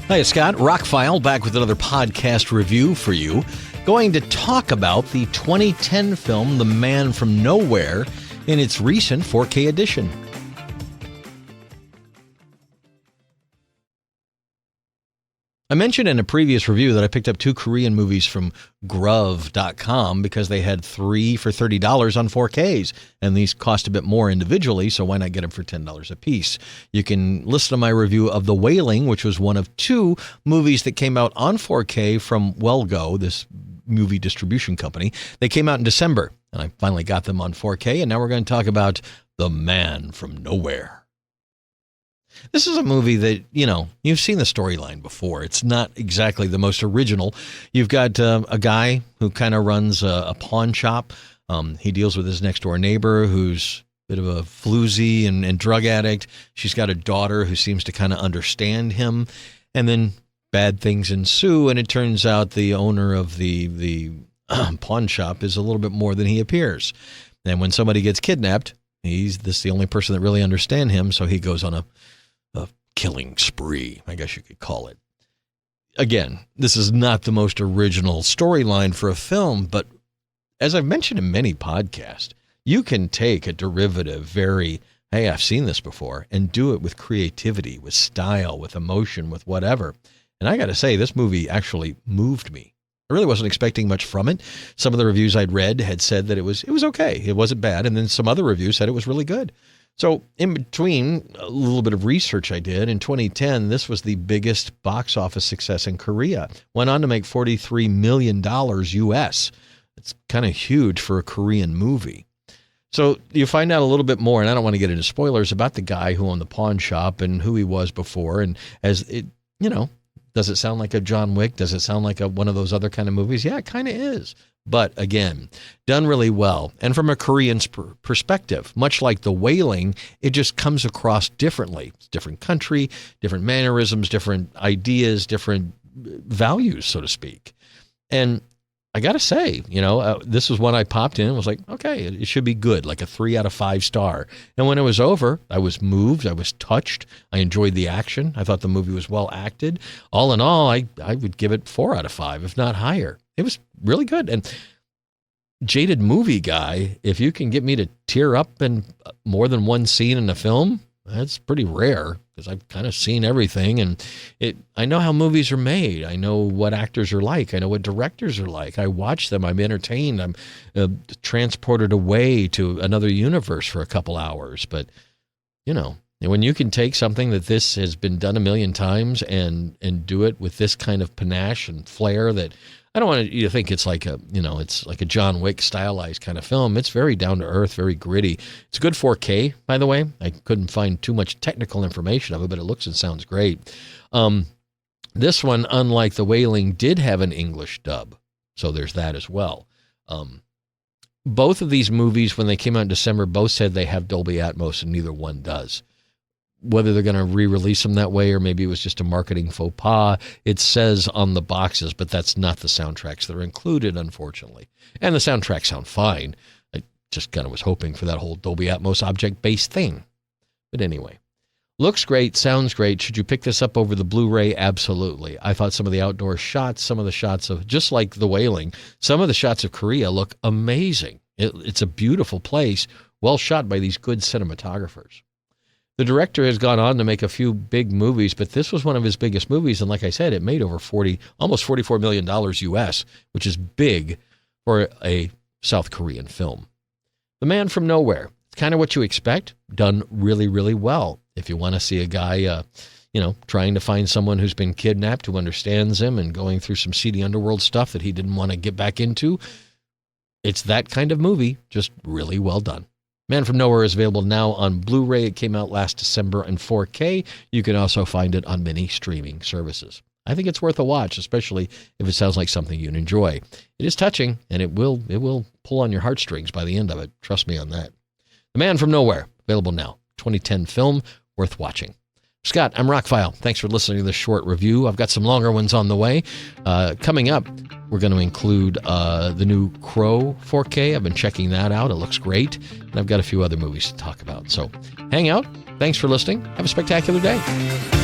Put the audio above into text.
Hi, it's Scott. ROCKFILE back with another podcast review for you. Going to talk about the 2010 film The Man from Nowhere in its recent 4K edition. I mentioned in a previous review that I picked up 2 Korean movies from Grov.com because they had 3 for $30 on 4Ks, and these cost a bit more individually, so why not get them for $10 a piece? You can listen to my review of The Wailing, which was one of 2 movies that came out on 4K from Wellgo, this movie distribution company. They came out in December, and I finally got them on 4K, and now we're going to talk about The Man from Nowhere. This is a movie that, you've seen the storyline before. It's not exactly the most original. You've got a guy who kind of runs a pawn shop. He deals with his next-door neighbor who's a bit of a floozy and drug addict. She's got a daughter who seems to kind of understand him. And then bad things ensue, and it turns out the owner of the pawn shop is a little bit more than he appears. And when somebody gets kidnapped, this is the only person that really understands him, so he goes on a killing spree, I guess you could call it. Again, this is not the most original storyline for a film, but as I've mentioned in many podcasts, you can take a derivative, hey, I've seen this before, and do it with creativity, with style, with emotion, with whatever. And I got to say, this movie actually moved me. I really wasn't expecting much from it. Some of the reviews I'd read had said that it was okay. It wasn't bad. And then some other reviews said it was really good. So in between a little bit of research I did, in 2010, this was the biggest box office success in Korea. Went on to make $43 million US. It's kind of huge for a Korean movie. So you find out a little bit more, and I don't want to get into spoilers, about the guy who owned the pawn shop and who he was before. And does it sound like a John Wick? Does it sound like one of those other kind of movies? Yeah, it kind of is. But again, done really well. And from a Korean perspective, much like The Wailing, it just comes across differently. It's a different country, different mannerisms, different ideas, different values, so to speak. And I got to say, this was one I popped in and was like, okay, it should be good, like a 3 out of 5 star. And when it was over, I was moved. I was touched. I enjoyed the action. I thought the movie was well acted. All in all, I would give it 4 out of 5, if not higher. It was really good. And jaded movie guy, if you can get me to tear up in more than one scene in a film, that's pretty rare because I've kind of seen everything. And I know how movies are made. I know what actors are like. I know what directors are like. I watch them. I'm entertained. I'm transported away to another universe for a couple hours. But, when you can take something that this has been done a million times and do it with this kind of panache and flair that I don't want you to think it's like it's like a John Wick stylized kind of film. It's very down to earth, very gritty. It's a good 4K, by the way. I couldn't find too much technical information of it, but it looks and sounds great. This one, unlike The Wailing, did have an English dub. So there's that as well. Both of these movies, when they came out in December, both said they have Dolby Atmos, and neither one does. Whether they're going to re-release them that way or maybe it was just a marketing faux pas, it says on the boxes, but that's not the soundtracks that are included, unfortunately. And the soundtracks sound fine. I just kind of was hoping for that whole Dolby Atmos object-based thing. But anyway, looks great, sounds great. Should you pick this up over the Blu-ray? Absolutely. I thought some of the outdoor shots, some of the shots of, just like The Wailing, some of the shots of Korea look amazing. It's a beautiful place, well shot by these good cinematographers. The director has gone on to make a few big movies, but this was one of his biggest movies. And like I said, it made over almost $44 million US, which is big for a South Korean film. The Man from Nowhere. It's kind of what you expect, done really, really well. If you want to see a guy, trying to find someone who's been kidnapped, who understands him and going through some seedy underworld stuff that he didn't want to get back into, it's that kind of movie, just really well done. Man from Nowhere is available now on Blu-ray. It came out last December in 4K. You can also find it on many streaming services. I think it's worth a watch, especially if it sounds like something you'd enjoy. It is touching, and it will pull on your heartstrings by the end of it. Trust me on that. The Man from Nowhere, available now. 2010 film, worth watching. Scott, I'm ROCKFILE. Thanks for listening to this short review. I've got some longer ones on the way. Coming up, we're going to include the new Crow 4K. I've been checking that out. It looks great. And I've got a few other movies to talk about. So hang out. Thanks for listening. Have a spectacular day.